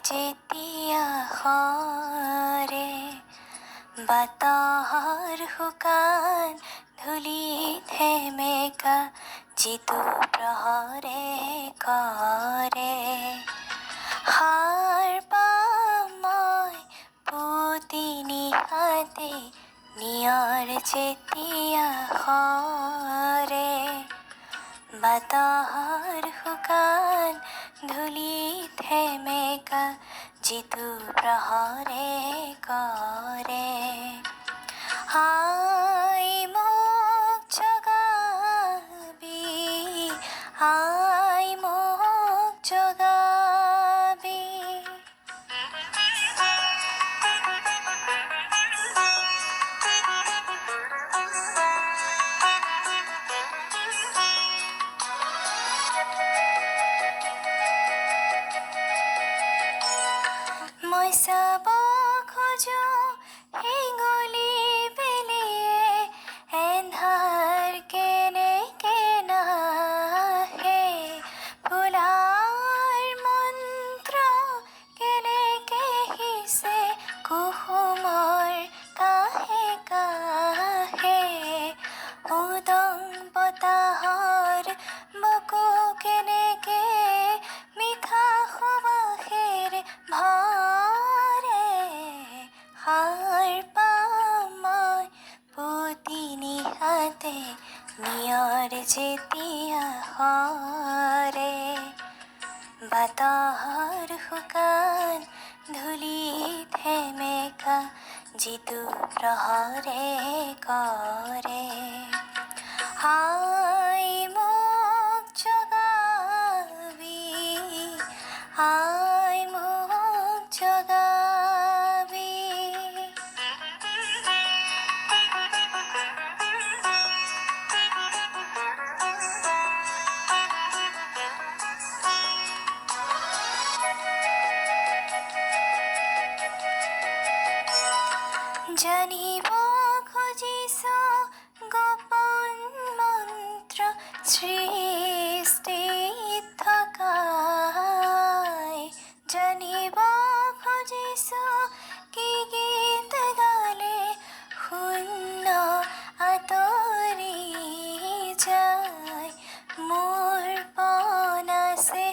যেতিয়া সৰে বতাহৰ শুকান ধূলিত সেমেকা যিটো প্ৰহৰে কৰে সাৰ পাম মই পুতি নিশাতে নিয়ৰ যেতিয়া সৰে বতাহৰ শুকান ধূলিত সেমেকা যিটো প্ৰহৰে কৰে আই মোক জগাবি আই মোক জগাবি মই চাব খোজো হেঙুলি বেলিয়ে এন্ধাৰ কেনেকে নাহে ফুলাৰ মন্ত্ৰ কেনেকে হিচে কুসুমৰ কাহে কাহে উদং বতাহৰ বুকু কেনেকে মিঠা সুবাসেৰে ভৰে সাৰ পাম মই পুতি নিশাতে নিয়ৰ যেতিয়া সৰে বতাহৰ শুকান ধূলিত সেমেকা যিটো প্ৰহৰে কৰে আই মোক জগাবি আই মোক জগাবি জানিব খুজিছো গোপন মন্ত্ৰ সৃষ্টিত থকাই জানিব খুজিছো কি গীত গালে শূন্য আঁতৰি যায় মোৰ পণ আছে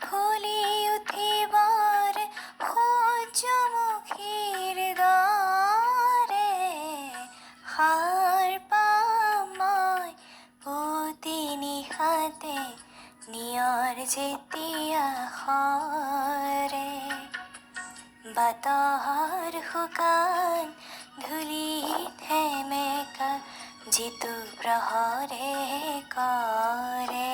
ফুলি উঠিবৰ সূৰ্যমুখীৰ দৰে সাৰ পাম মই পুতি নিশাতে নিয়ৰ যেতিয়া সৰে বতাহৰ শুকান ধূলিত সেমেকা যিটো প্ৰহৰে কৰে